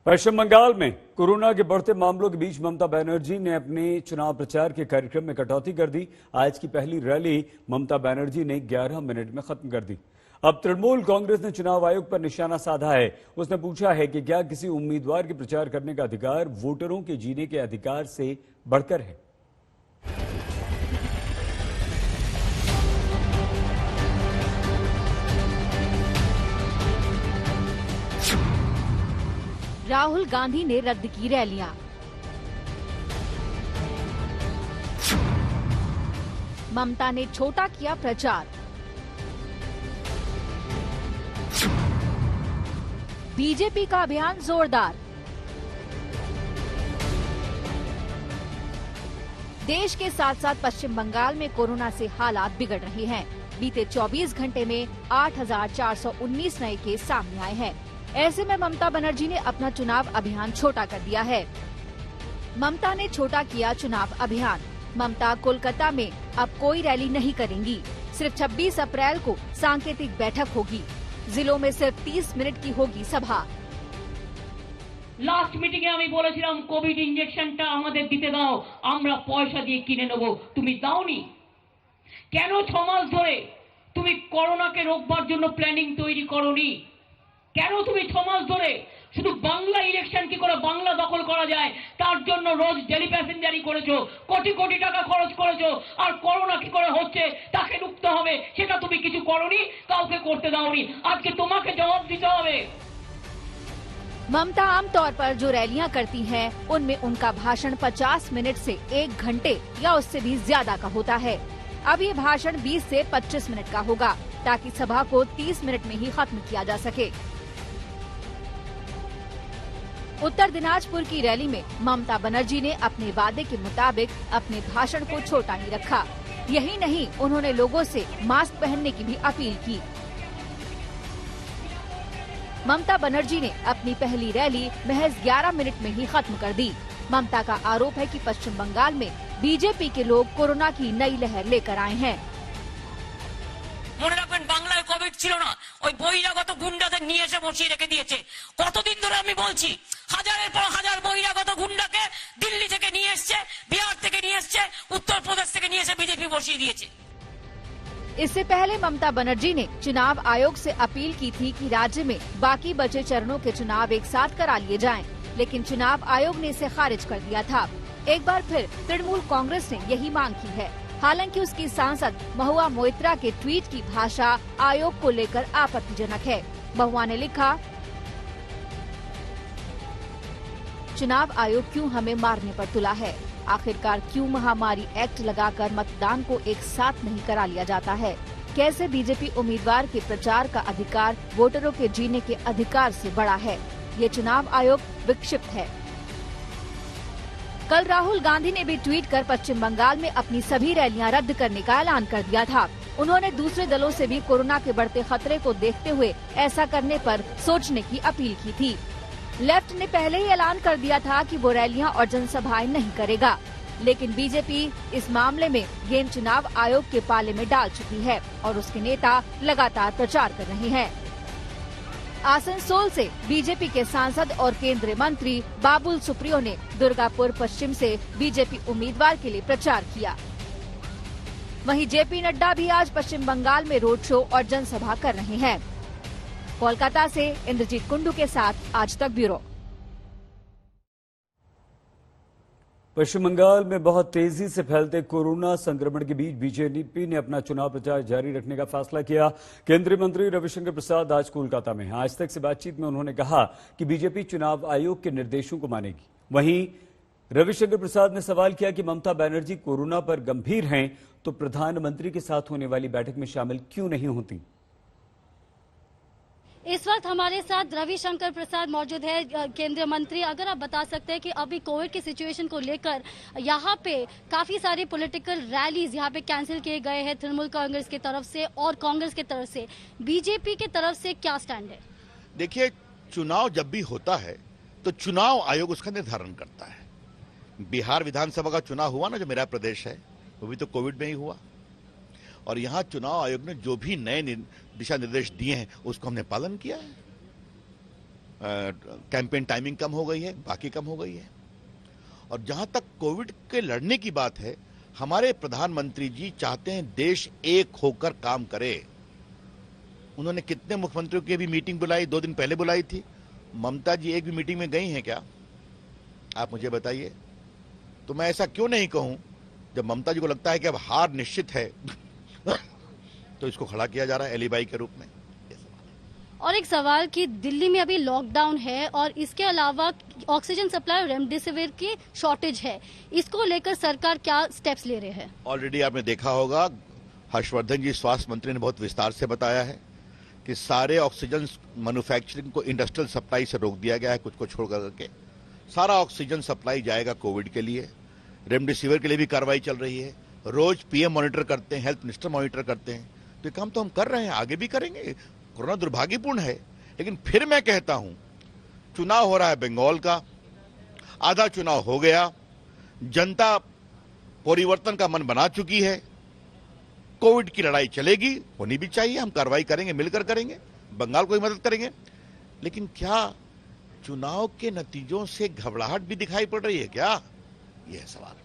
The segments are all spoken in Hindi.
पश्चिम बंगाल में कोरोना के बढ़ते मामलों के बीच ममता बनर्जी ने अपने चुनाव प्रचार के कार्यक्रम में कटौती कर दी। आज की पहली रैली ममता बनर्जी ने 11 मिनट में खत्म कर दी। अब तृणमूल कांग्रेस ने चुनाव आयोग पर निशाना साधा है। उसने पूछा है कि क्या किसी उम्मीदवार के प्रचार करने का अधिकार वोटरों के जीने के अधिकार से बढ़कर है। राहुल गांधी ने रद्द की रैलियां। ममता ने छोटा किया प्रचार। बीजेपी का अभियान जोरदार। देश के साथ साथ पश्चिम बंगाल में कोरोना से हालात बिगड़ रहे हैं। बीते 24 घंटे में 8,419 नए केस सामने आए हैं। ऐसे में ममता बनर्जी ने अपना चुनाव अभियान छोटा कर दिया है। ममता ने छोटा किया चुनाव अभियान। ममता कोलकाता में अब कोई रैली नहीं करेंगी। सिर्फ 26 अप्रैल को सांकेतिक बैठक होगी। जिलों में सिर्फ 30 मिनट की होगी सभा। लास्ट मीटिंग में আমি বলেছিলাম কোভিড ইনজেকশনটা আমাদের দিতে দাও, আমরা পয়সা দিয়ে কিনে নেব। তুমি দাওনি কেন? 6 মাস ধরে তুমি করোনাকে রোকবার জন্য প্ল্যানিং তৈরি করোনি কেন? তুমি 6 মাস ধরে শুধু বাংলা ইলেকশন কি করে বাংলা দখল করা যায় তার জন্য রোজ ডেলি প্যাসেঞ্জারি করেছো, কোটি কোটি টাকা খরচ করেছো, আর করোনা কি করে হচ্ছে তাকে রুখতে হবে সেটা তুমি কিছু করোনি, কাউকে করতে দাওনি। আজকে তোমাকে জবাব দিতে হবে। ममता आमतौर पर जो रैलियां करती हैं, उनमें उनका भाषण 50 मिनट से 1 घंटे या उससे भी ज्यादा का होता है। अब ये भाषण 20 से 25 मिनट का होगा, ताकि सभा को 30 मिनट में ही खत्म किया जा सके। उत्तर दिनाजपुर की रैली में ममता बनर्जी ने अपने वादे के मुताबिक अपने भाषण को छोटा ही रखा। यही नहीं, उन्होंने लोगों से मास्क पहनने की भी अपील की। ममता बनर्जी ने अपनी पहली रैली महज 11 मिनट में ही खत्म कर दी। ममता का आरोप है कि पश्चिम बंगाल में बीजेपी के लोग कोरोना की नई लहर लेकर आए हैं। মনে রাখবেন বাংলায় কোভিড ছিল না, ওই বহিরাগত গুন্ডাদের নিয়ে এসে বসিয়ে রেখে দিয়েছে। কতদিন ধরে আমি বলছি, হাজারের পর হাজার বহিরাগত গুন্ডাকে দিল্লি থেকে নিয়ে এসেছে, বিহার থেকে নিয়ে এসেছে, উত্তর প্রদেশ থেকে নিয়ে এসে বিজেপি বসিয়ে দিয়েছে। इससे पहले ममता बनर्जी ने चुनाव आयोग से अपील की थी कि राज्य में बाकी बचे चरणों के चुनाव एक साथ करा लिए जाएं, लेकिन चुनाव आयोग ने इसे खारिज कर दिया था। एक बार फिर तृणमूल कांग्रेस ने यही मांग की है। हालांकि उसकी सांसद महुआ मोइत्रा के ट्वीट की भाषा आयोग को लेकर आपत्तिजनक है। महुआ ने लिखा, चुनाव आयोग क्यों हमें मारने पर तुला है? आखिरकार क्यों महामारी एक्ट लगाकर मतदान को एक साथ नहीं करा लिया जाता है? कैसे बीजेपी उम्मीदवार के प्रचार का अधिकार वोटरों के जीने के अधिकार से बड़ा है? ये चुनाव आयोग विक्षिप्त है। कल राहुल गांधी ने भी ट्वीट कर पश्चिम बंगाल में अपनी सभी रैलियां रद्द करने का ऐलान कर दिया था। उन्होंने दूसरे दलों से भी कोरोना के बढ़ते खतरे को देखते हुए ऐसा करने पर सोचने की अपील की थी। लेफ्ट ने पहले ही ऐलान कर दिया था कि वो रैलियां और जनसभाएं नहीं करेगा, लेकिन बीजेपी इस मामले में गेंद चुनाव आयोग के पाले में डाल चुकी है और उसके नेता लगातार प्रचार कर रहे हैं। आसनसोल से बीजेपी के सांसद और केंद्रीय मंत्री बाबुल सुप्रियो ने दुर्गापुर पश्चिम से बीजेपी उम्मीदवार के लिए प्रचार किया। वहीं जेपी नड्डा भी आज पश्चिम बंगाल में रोड शो और जनसभा कर रहे हैं। कोलकाता से इंद्रजीत कुंडू के साथ आज तक ब्यूरो। पश्चिम बंगाल में बहुत तेजी से फैलते कोरोना संक्रमण के बीच बीजेपी ने अपना चुनाव प्रचार जारी रखने का फैसला किया। केंद्रीय मंत्री रविशंकर प्रसाद आज कोलकाता में हैं। आज तक से बातचीत में उन्होंने कहा कि बीजेपी चुनाव आयोग के निर्देशों को मानेगी। वहीं रविशंकर प्रसाद ने सवाल किया कि ममता बनर्जी कोरोना पर गंभीर हैं तो प्रधानमंत्री के साथ होने वाली बैठक में शामिल क्यों नहीं होती? इस वक्त हमारे साथ रविशंकर प्रसाद मौजूद है, केंद्रीय मंत्री। अगर आप बता सकते हैं कि अभी कोविड की सिचुएशन को लेकर यहाँ पे काफी सारी पॉलिटिकल रैलीज यहाँ पे कैंसिल किए गए हैं तृणमूल कांग्रेस की तरफ से और कांग्रेस की तरफ से, बीजेपी की तरफ से क्या स्टैंड है? देखिए, चुनाव जब भी होता है तो चुनाव आयोग उसका निर्धारण करता है। बिहार विधानसभा का चुनाव हुआ ना, जो मेरा प्रदेश है, वो भी तो कोविड में ही हुआ। और यहाँ चुनाव आयोग ने जो भी नए दिशा निर्देश दिए हैं उसको हमने पालन किया है। कैंपेन टाइमिंग कम हो गई है, बाकी कम हो गई है। और जहां तक कोविड के लड़ने की बात है, हमारे प्रधानमंत्री जी चाहते हैं देश एक होकर काम करे। उन्होंने कितने मुख्यमंत्रियों की भी मीटिंग बुलाई, 2 दिन पहले बुलाई थी। ममता जी एक भी मीटिंग में गई हैं क्या? आप मुझे बताइए। तो मैं ऐसा क्यों नहीं कहूं, जब ममता जी को लगता है कि अब हार निश्चित है तो इसको खड़ा किया जा रहा है एलिबाई के रूप में। और एक सवाल कि दिल्ली में अभी लॉकडाउन है और इसके अलावा ऑक्सीजन सप्लाई और रेमडेसिविर की शॉर्टेज है, इसको लेकर सरकार क्या स्टेप्स ले रहे हैं? ऑलरेडी आपने देखा होगा, हर्षवर्धन जी स्वास्थ्य मंत्री ने बहुत विस्तार से बताया है कि सारे ऑक्सीजन मैन्युफैक्चरिंग को इंडस्ट्रियल सप्लाई से रोक दिया गया है, कुछ को छोड़ करके सारा ऑक्सीजन सप्लाई जाएगा कोविड के लिए। रेमडेसिविर के लिए भी कार्रवाई चल रही है। रोज पीएम मॉनिटर करते हैं, हेल्थ मिनिस्टर मॉनिटर करते हैं। तो ये काम तो हम कर रहे हैं, आगे भी करेंगे। कोरोना दुर्भाग्यपूर्ण है, लेकिन फिर मैं कहता हूं, चुनाव हो रहा है बंगाल का, आधा चुनाव हो गया, जनता परिवर्तन का मन बना चुकी है। कोविड की लड़ाई चलेगी, होनी भी चाहिए, हम कार्रवाई करेंगे, मिलकर करेंगे, बंगाल को भी मदद करेंगे। लेकिन क्या चुनाव के नतीजों से घबराहट भी दिखाई पड़ रही है क्या? यह सवाल।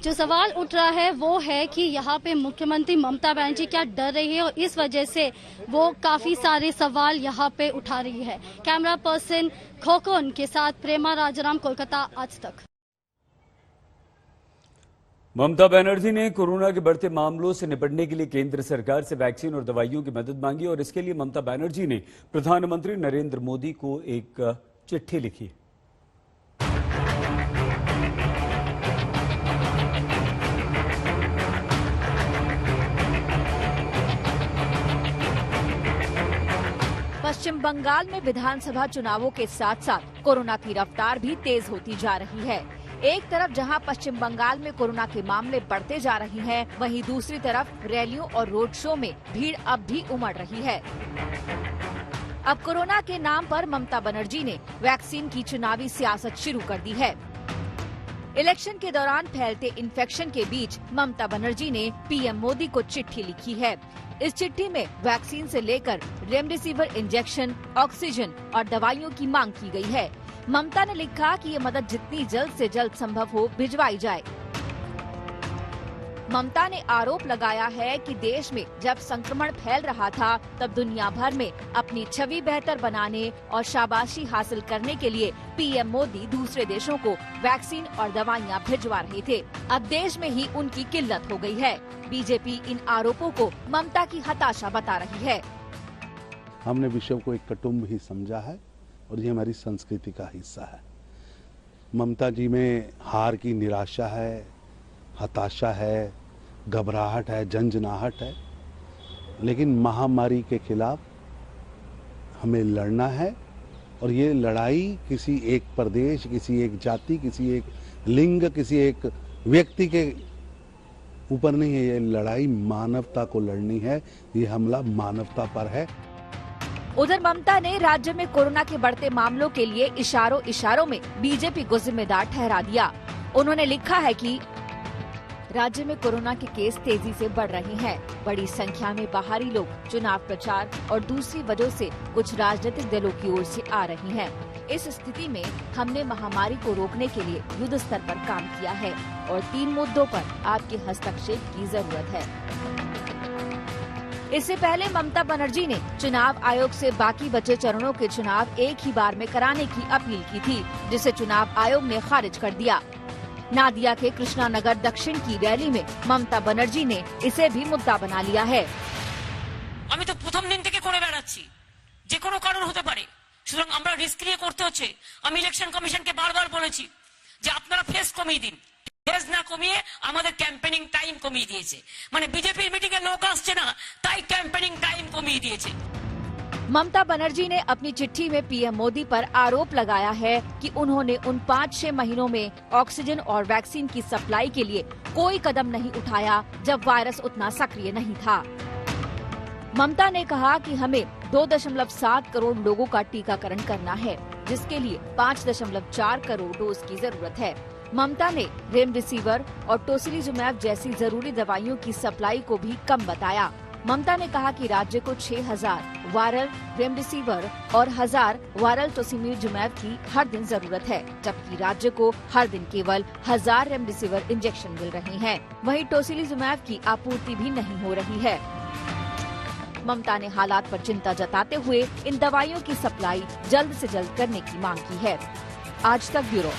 जो सवाल उठ रहा है वो है कि यहाँ पे मुख्यमंत्री ममता बनर्जी क्या डर रही है और इस वजह से वो काफी सारे सवाल यहाँ पे उठा रही है। कैमरा पर्सन खोकन के साथ प्रेमा राजाराम, कोलकाता, आज तक। ममता बनर्जी ने कोरोना के बढ़ते मामलों से निपटने के लिए केंद्र सरकार से वैक्सीन और दवाइयों की मदद मांगी और इसके लिए ममता बनर्जी ने प्रधानमंत्री नरेंद्र मोदी को एक चिट्ठी लिखी। पश्चिम बंगाल में विधानसभा चुनावों के साथ साथ कोरोना की रफ्तार भी तेज होती जा रही है। एक तरफ जहां पश्चिम बंगाल में कोरोना के मामले बढ़ते जा रहे हैं, वहीं दूसरी तरफ रैलियों और रोड शो में भीड़ अब भी उमड़ रही है। अब कोरोना के नाम पर ममता बनर्जी ने वैक्सीन की चुनावी सियासत शुरू कर दी है। इलेक्शन के दौरान फैलते इन्फेक्शन के बीच ममता बनर्जी ने पीएम मोदी को चिट्ठी लिखी है। इस चिट्ठी में वैक्सीन से लेकर रेमडेसिविर इंजेक्शन, ऑक्सीजन और दवाइयों की मांग की गई है। ममता ने लिखा कि ये मदद जितनी जल्द से जल्द संभव हो भिजवाई जाए। ममता ने आरोप लगाया है कि देश में जब संक्रमण फैल रहा था तब दुनिया भर में अपनी छवि बेहतर बनाने और शाबाशी हासिल करने के लिए पीएम मोदी दूसरे देशों को वैक्सीन और दवाइयां भिजवा रहे थे। अब देश में ही उनकी किल्लत हो गई है। बीजेपी इन आरोपों को ममता की हताशा बता रही है। हमने विषय को एक कुटुंब ही समझा है और ये हमारी संस्कृति का हिस्सा है। ममता जी में हार की निराशा है, हताशा है, घबराहट है, झंझनाहट है, लेकिन महामारी के खिलाफ हमें लड़ना है और ये लड़ाई किसी एक प्रदेश, किसी एक जाति, किसी एक लिंग, किसी एक व्यक्ति के ऊपर नहीं है। ये लड़ाई मानवता को लड़नी है, ये हमला मानवता पर है। उधर ममता ने राज्य में कोरोना के बढ़ते मामलों के लिए इशारों में बीजेपी को जिम्मेदार ठहरा दिया। उन्होंने लिखा है कि राज्य में कोरोना के केस तेजी से बढ़ रहे हैं। बड़ी संख्या में बाहरी लोग चुनाव प्रचार और दूसरी वजह से कुछ राजनीतिक दलों की ओर से आ रहे हैं। इस स्थिति में हमने महामारी को रोकने के लिए युद्ध स्तर पर काम किया है और 3 मुद्दों पर आपके हस्तक्षेप की जरूरत है। इससे पहले ममता बनर्जी ने चुनाव आयोग से बाकी बचे चरणों के चुनाव एक ही बार में कराने की अपील की थी, जिसे चुनाव आयोग ने खारिज कर दिया। नादिया के कृष्णानगर दक्षिण की रैली में ममता बनर्जी ने इसे भी मुद्दा बना लिया है। আমি তো প্রথম দিন থেকে করে বেড়াচ্ছি, যে কোনো কারণ হতে পারে, সুতরাং আমরা রিস্ক নিয়ে করতে হচ্ছে। আমি ইলেকশন কমিশনকে বারবার বলেছি যে আপনারা ফেস কমিয়ে দিন, ফেস না কমিয়ে আমাদের ক্যাম্পেনিং টাইম কমিয়ে দিয়েছে। মানে বিজেপির মিটিং এ লোক আসছে না, তাই ক্যাম্পেনিং টাইম কমিয়ে দিয়েছে। ममता बनर्जी ने अपनी चिट्ठी में पीएम मोदी पर आरोप लगाया है कि उन्होंने उन 5-6 महीनों में ऑक्सीजन और वैक्सीन की सप्लाई के लिए कोई कदम नहीं उठाया जब वायरस उतना सक्रिय नहीं था। ममता ने कहा कि हमें 2.7 करोड़ लोगों का टीकाकरण करना है, जिसके लिए 5.4 करोड़ डोज की जरूरत है। ममता ने रेमडेसिविर और टोसिलीजुमैब जैसी जरूरी दवाइयों की सप्लाई को भी कम बताया। ममता ने कहा कि राज्य को 6000 वायरल रेमडेसिविर और 1000 वायरल टोसिलिजुमैब की हर दिन जरूरत है, जबकि राज्य को हर दिन केवल 1000 रेमडेसिविर इंजेक्शन मिल रहे हैं। वहीं टोसिलिजुमैब की आपूर्ति भी नहीं हो रही है। ममता ने हालात पर चिंता जताते हुए इन दवाइयों की सप्लाई जल्द से जल्द करने की मांग की है। आज तक ब्यूरो।